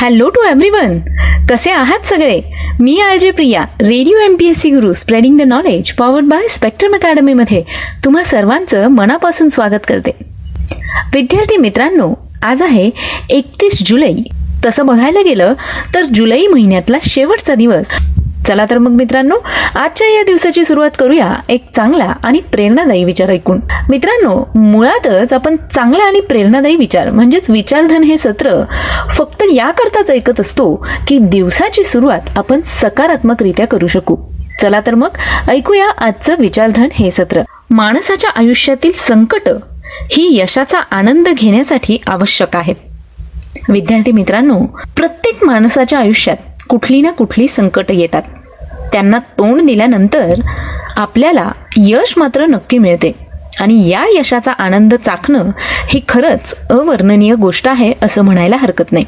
Hello to everyone. कसे आहात सगळे? मी RJ. Priya, radio MPSC Guru, spreading the knowledge, powered by Spectrum अकॅडमीमध्ये तुम्हा सर्वांचं मनापासून स्वागत करते. विद्यार्थी मित्रांनो, आज आहे 31 जुलै. तसं बघायला गेलं तर जुलै महिन्यातला शेवटचा दिवस. चला तर मग मित्रांनो, आजच्या या दिवसाची सुरुवात करूया एक चांगला आणि प्रेरणादायी विचार ऐकून. मित्रांनो, मुळातच आपण चांगला आणि प्रेरणादायी विचार म्हणजेच विचारधन हे सत्र फक्त याकरताच ऐकत असतो की दिवसाची सुरुवात आपण सकारात्मकरित्या करू शकू. चला तर मग ऐकूया आजचं विचारधन हे सत्र. माणसाच्या आयुष्यातील संकट ही यशाचा आनंद घेण्यासाठी आवश्यक आहेत. विद्यार्थी मित्रांनो, प्रत्येक माणसाच्या आयुष्यात कुठली ना कुठली संकट येतात. त्यांना तोंड दिल्यानंतर आपल्याला यश मात्र नक्की मिळते आणि या यशाचा आनंद चाखणं ही खरंच अवर्णनीय गोष्ट आहे असं म्हणायला हरकत नाही.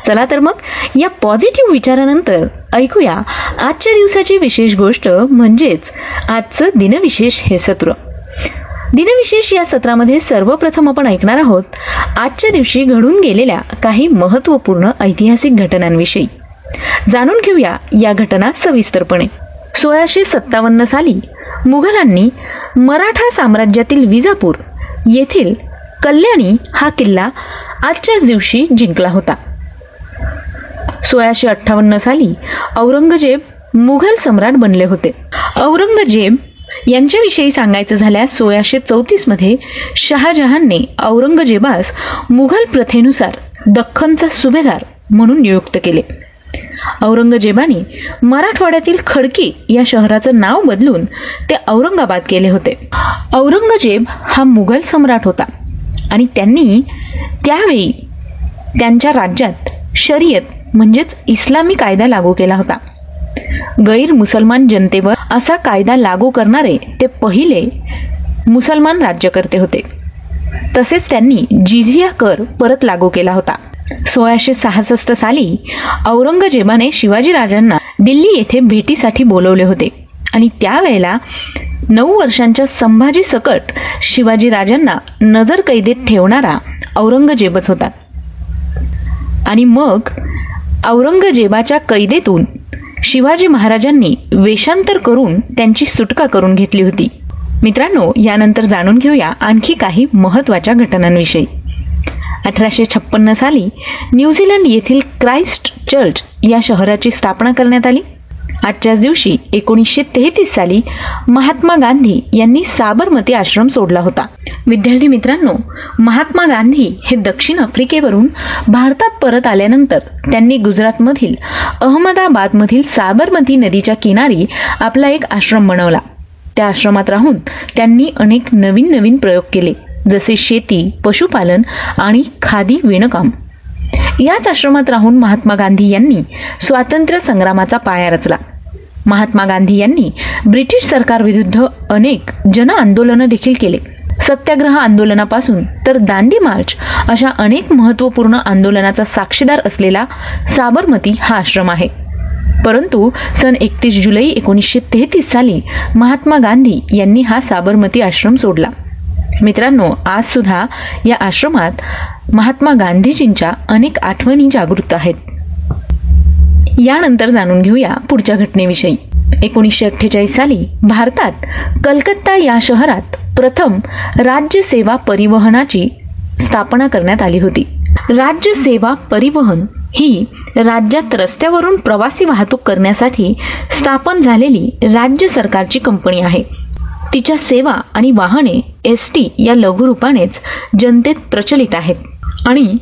चला तर मग या पॉझिटिव्ह विचारानंतर ऐकूया आजच्या दिवसाची विशेष गोष्ट म्हणजेच आजचं दिनविशेष हे सत्र. दिनविशेष या सत्रामध्ये सर्वप्रथम आपण ऐकणार आहोत आजच्या दिवशी घडून गेलेल्या काही महत्त्वपूर्ण ऐतिहासिक घटनांविषयी. जाणून घेऊया या घटना सविस्तरपणे. 1657 साली मुघलांनी मराठा साम्राज्यातील विजापूर येथील कल्याणी हा किल्ला आजच्याच दिवशी जिंकला होता. 1658 साली औरंगजेब मुघल सम्राट बनले होते. औरंगजेब यांच्याविषयी सांगायचं झाल्यास 1634 मध्ये शहाजहानने औरंगजेबास मुघल प्रथेनुसार दख्खनचा सुभेदार म्हणून नियुक्त केले. औरंगजेबाने मराठवाड्यातील खडकी या शहराचं नाव बदलून ते औरंगाबाद केले होते. औरंगजेब हा मुघल सम्राट होता आणि त्यांनी त्यावेळी त्यांच्या राज्यात शरीयत म्हणजेच इस्लामी कायदा लागू केला होता. गैर मुसलमान जनतेवर असा कायदा लागू करणारे ते पहिले मुसलमान राज्यकर्ते होते. तसेच त्यांनी जिझिया कर परत लागू केला होता. 1666 साली औरंगजेबाने शिवाजी राजांना दिल्ली येथे भेटीसाठी बोलवले होते आणि त्यावेळेला 9 वर्षांच्या संभाजी सकट शिवाजी राजांना नजर कैदेत ठेवणारा औरंगजेबच होता. आणि मग औरंगजेबाच्या कैदेतून शिवाजी महाराजांनी वेषांतर करून त्यांची सुटका करून घेतली होती. मित्रांनो, यानंतर जाणून घेऊया आणखी काही महत्त्वाच्या घटनांविषयी. 1856 साली न्यूझीलंड येथील क्राइस्ट चर्च या शहराची स्थापना करण्यात आली. आजच्याच दिवशी 1933 साली महात्मा गांधी यांनी साबरमती आश्रम सोडला होता. विद्यार्थी मित्रांनो, महात्मा गांधी हे दक्षिण आफ्रिकेवरून भारतात परत आल्यानंतर त्यांनी गुजरातमधील अहमदाबादमधील साबरमती नदीच्या किनारी आपला एक आश्रम बनवला. त्या आश्रमात राहून त्यांनी अनेक नवीन प्रयोग केले, जसे शेती, पशुपालन आणि खादी विणकाम. याच आश्रमात राहून महात्मा गांधी यांनी स्वातंत्र्य संग्रामाचा पाया रचला. महात्मा गांधी यांनी ब्रिटिश सरकारविरुद्ध अनेक जन आंदोलनं देखील केले. सत्याग्रह आंदोलनापासून तर दांडी मार्च अशा अनेक महत्त्वपूर्ण आंदोलनाचा साक्षीदार असलेला साबरमती हा आश्रम आहे. परंतु सन 31 जुलै 1933 साली महात्मा गांधी यांनी हा साबरमती आश्रम सोडला. मित्रांनो, आज सुद्धा या आश्रमात महात्मा गांधीजींच्या अनेक आठवणी जागृत आहेत. यानंतर जाणून घेऊया पुढच्या घटनेविषयी. 1948 साली भारतात कलकत्ता या शहरात प्रथम राज्य सेवा परिवहनाची स्थापना करण्यात आली होती. राज्य सेवा परिवहन ही राज्यात रस्त्यावरून प्रवासी वाहतूक करण्यासाठी स्थापन झालेली राज्य सरकारची कंपनी आहे. तिच्या सेवा आणि वाहने ST या लघुरूपानेच जनतेत प्रचलित आहेत आणि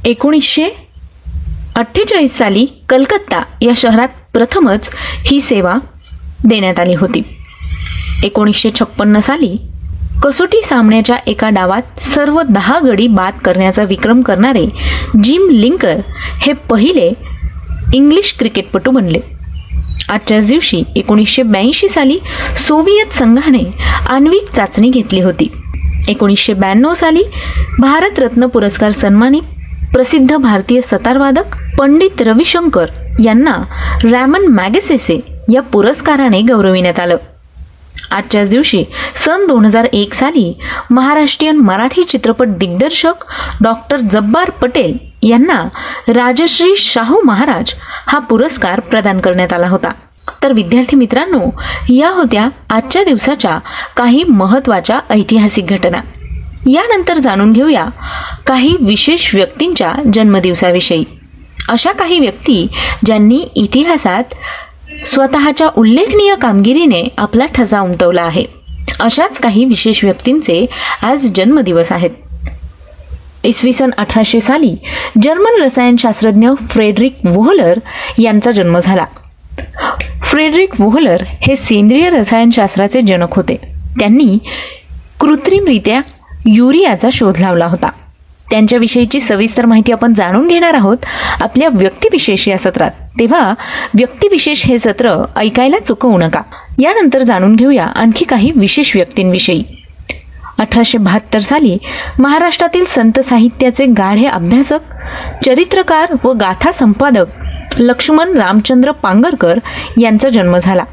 1948 साली कलकत्ता या शहरात प्रथमच ही सेवा देण्यात आली होती. 1956 साली कसोटी सामन्याच्या एका डावात सर्व 10 गडी बाद करण्याचा विक्रम करणारे जिम लिंकर हे पहिले इंग्लिश क्रिकेटपटू बनले. आजच्याच दिवशी 1982 साली सोव्हिएत संघाने आण्विक चाचणी घेतली होती. 1992 साली भारतरत्न पुरस्कार सन्मानित प्रसिद्ध भारतीय सतारवादक पंडित रविशंकर यांना रॅमन मॅगसेसे या पुरस्काराने गौरविण्यात आलं. आजच्याच दिवशी सन 2001 साली महाराष्ट्रीयन मराठी चित्रपट दिग्दर्शक डॉक्टर जब्बार पटेल यांना राजश्री शाहू महाराज हा पुरस्कार प्रदान करण्यात आला होता. तर विद्यार्थी मित्रांनो, या होत्या आजच्या दिवसाच्या काही महत्त्वाच्या ऐतिहासिक घटना. यानंतर जाणून घेऊया काही विशेष व्यक्तींच्या जन्मदिवसाविषयी. अशा काही व्यक्ती ज्यांनी इतिहासात स्वतःच्या उल्लेखनीय कामगिरीने आपला ठसा उमटवला आहे. अशाच काही विशेष व्यक्तींचे आज जन्मदिवस आहेत. इसवी सन 1800 साली जर्मन रसायनशास्त्रज्ञ फ्रेडरिक वोहलर यांचा जन्म झाला. फ्रेडरिक वोहलर हे सेंद्रिय रसायनशास्त्राचे जनक होते. त्यांनी कृत्रिमरित्या युरियाचा शोध लावला होता. त्यांच्याविषयीची सविस्तर माहिती आपण जाणून घेणार आहोत आपल्या व्यक्तिविशेष या सत्रात. तेव्हा व्यक्तिविशेष हे सत्र ऐकायला चुकवू नका. यानंतर जाणून घेऊया आणखी काही विशेष व्यक्तींविषयी. 1872 साली महाराष्ट्रातील संत साहित्याचे गाढे अभ्यासक, चरित्रकार व गाथा संपादक लक्ष्मण रामचंद्र पांगरकर यांचा जन्म झाला.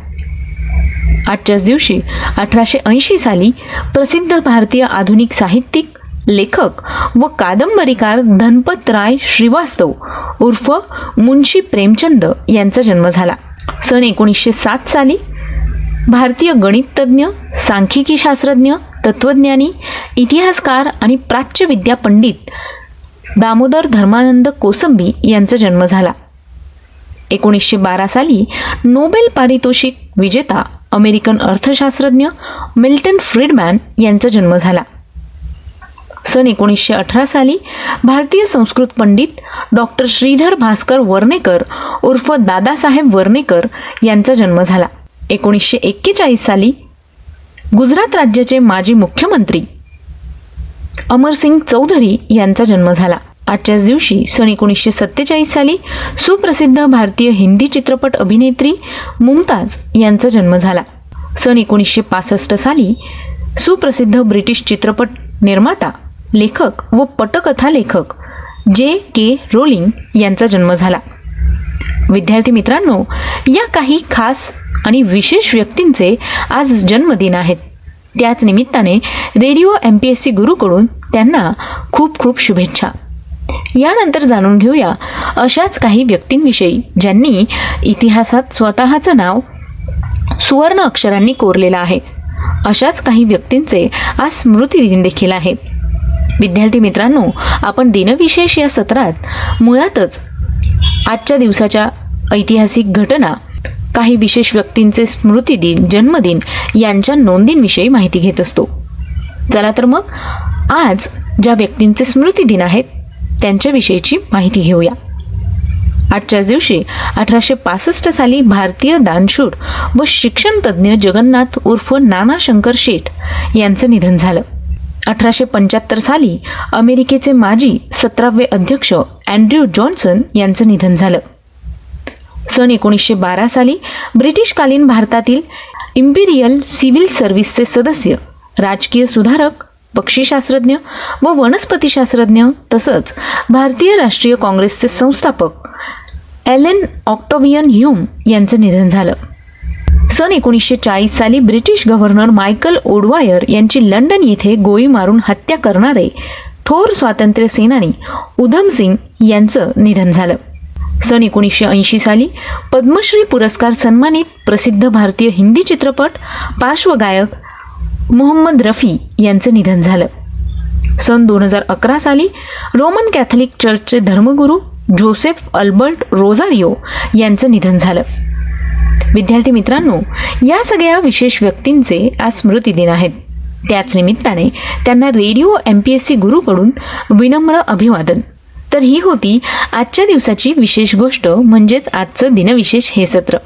आजच्याच दिवशी 1880 साली प्रसिद्ध भारतीय आधुनिक साहित्यिक, लेखक व कादंबरीकार धनपतराय श्रीवास्तव उर्फ मुंशी प्रेमचंद यांचा जन्म झाला. सन 1907 साली भारतीय गणितज्ञ, सांख्यिकी शास्त्रज्ञ, तत्वज्ञानी, इतिहासकार आणि प्राच्यविद्या पंडित दामोदर धर्मानंद कोसंबी यांचा जन्म झाला. 1912 साली नोबेल पारितोषिक विजेता अमेरिकन अर्थशास्त्रज्ञ मिल्टन फ्रीडमॅन यांचा जन्म झाला. सन 1918 साली भारतीय संस्कृत पंडित डॉक्टर श्रीधर भास्कर वर्णेकर उर्फ दादासाहेब वर्णेकर यांचा जन्म झाला. 1941 साली गुजरात राज्याचे माजी मुख्यमंत्री अमरसिंग चौधरी यांचा जन्म झाला. आजच्याच दिवशी सन 1947 साली सुप्रसिद्ध भारतीय हिंदी चित्रपट अभिनेत्री मुमताज यांचा जन्म झाला. सन 1965 साली सुप्रसिद्ध ब्रिटिश चित्रपट निर्माता, लेखक व पटकथा लेखक J.K. रोलिंग यांचा जन्म झाला. विद्यार्थी मित्रांनो, या काही खास आणि विशेष व्यक्तींचे आज जन्मदिन आहेत. त्याच निमित्ताने रेडिओ MPSC गुरुकडून त्यांना खूप खूप शुभेच्छा. यानंतर जाणून घेऊया अशाच काही व्यक्तींविषयी ज्यांनी इतिहासात स्वतःचं नाव सुवर्ण अक्षरांनी कोरलेलं आहे. अशाच काही व्यक्तींचे आज स्मृतिदिन देखील आहे. विद्यार्थी मित्रांनो, आपण दिनविशेष या सत्रात मुळातच आजच्या दिवसाच्या ऐतिहासिक घटना, काही विशेष व्यक्तींचे स्मृतिदिन, जन्मदिन यांच्या नोंदींविषयी माहिती घेत असतो. चला तर मग आज ज्या व्यक्तींचे स्मृतिदिन आहेत त्यांच्याविषयीची माहिती घेऊया. आजच्याच दिवशी 1865 साली भारतीय दानशूर व शिक्षण तज्ज्ञ जगन्नाथ उर्फ नाना शंकर शेठ यांचं निधन झालं. 1875 साली अमेरिकेचे माजी 17वे अध्यक्ष अँड्र्यू जॉन्सन यांचं निधन झालं. सन 1912 साली ब्रिटिशकालीन भारतातील इम्पिरियल सिव्हिल सर्व्हिसचे सदस्य, राजकीय सुधारक, पक्षीशास्त्रज्ञ व वनस्पतीशास्त्रज्ञ तसंच भारतीय राष्ट्रीय काँग्रेसचे संस्थापक एलेन ऑक्टोवियन ह्यूम यांचं निधन झालं. सन 1940 साली ब्रिटिश गव्हर्नर मायकल ओडवायर यांची लंडन येथे गोळी मारून हत्या करणारे थोर स्वातंत्र्य सेनानी उधम सिंग यांचं निधन झालं. सन 1980 साली पद्मश्री पुरस्कार सन्मानित प्रसिद्ध भारतीय हिंदी चित्रपट पार्श्वगायक मोहम्मद रफी यांचं निधन झालं. सन 2011 साली रोमन कॅथलिक चर्चचे धर्मगुरू जोसेफ अल्बर्ट रोझारियो यांचं निधन झालं. विद्यार्थी मित्रांनो, या सगळ्या विशेष व्यक्तींचे आज स्मृतिदिन आहेत. त्याच निमित्ताने त्यांना रेडिओ MPSC गुरुकडून विनम्र अभिवादन. तर ही होती आजच्या दिवसाची विशेष गोष्ट, म्हणजेच आजचं दिनविशेष हे सत्र.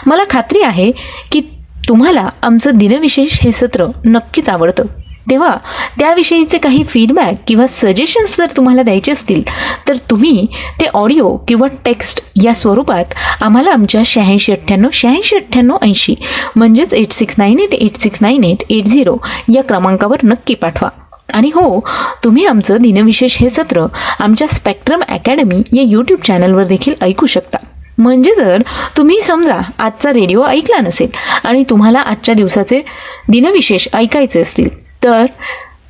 मला खात्री आहे की तुम्हाला आमचं दिनविशेष हे सत्र नक्कीच आवडतं. तेव्हा त्याविषयीचे काही फीडबॅक किंवा सजेशन्स जर तुम्हाला द्यायचे असतील तर तुम्ही ते ऑडिओ किंवा टेक्स्ट या स्वरूपात आम्हाला आमच्या 8698 म्हणजेच 8698869880 या क्रमांकावर नक्की पाठवा. आणि हो, तुम्ही आमचं दिनविशेष हे सत्र आमच्या स्पेक्ट्रम अकॅडमी या यूट्यूब चॅनलवर देखील ऐकू शकता. म्हणजे जर तुम्ही समजा आजचा रेडिओ ऐकला नसेल आणि तुम्हाला आजच्या दिवसाचे दिनविशेष ऐकायचे असतील तर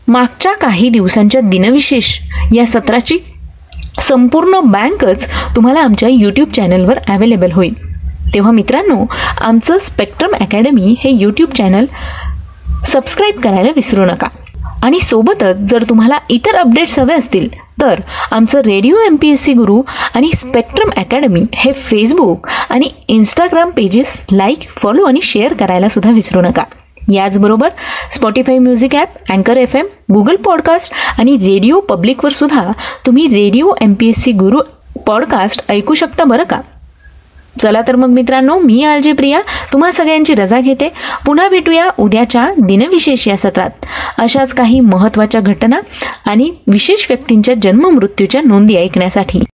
मागच्या काही दिवसांच्या दिनविशेष या सत्राची संपूर्ण बँकच तुम्हाला आमच्या यूट्यूब चॅनलवर अवेलेबल होईल. तेव्हा मित्रांनो, आमचं स्पेक्ट्रम अकॅडमी हे यूट्यूब चॅनल सबस्क्राईब करायला विसरू नका. आणि सोबतच जर तुम्हाला इतर अपडेट्स हवे असतील तर आमचं रेडिओ MPSC गुरु आणि स्पेक्ट्रम अकॅडमी हे फेसबुक आणि इंस्टाग्राम पेजेस लाईक, फॉलो आणि शेअर करायला सुद्धा विसरू नका. याचबरोबर स्पॉटिफाय म्युझिक ॲप, अँकर FM, गुगल पॉडकास्ट आणि रेडिओ पब्लिकवर सुद्धा तुम्ही रेडिओ MPSC गुरु पॉडकास्ट ऐकू शकता बरं का. चला तर मग मित्रांनो, मी RJ प्रिया तुम्हा सगळ्यांची रजा घेते. पुन्हा भेटूया उद्याच्या दिनविशेष या सत्रात अशाच काही महत्त्वाच्या घटना आणि विशेष व्यक्तींच्या जन्म मृत्यूच्या नोंदी ऐकण्यासाठी.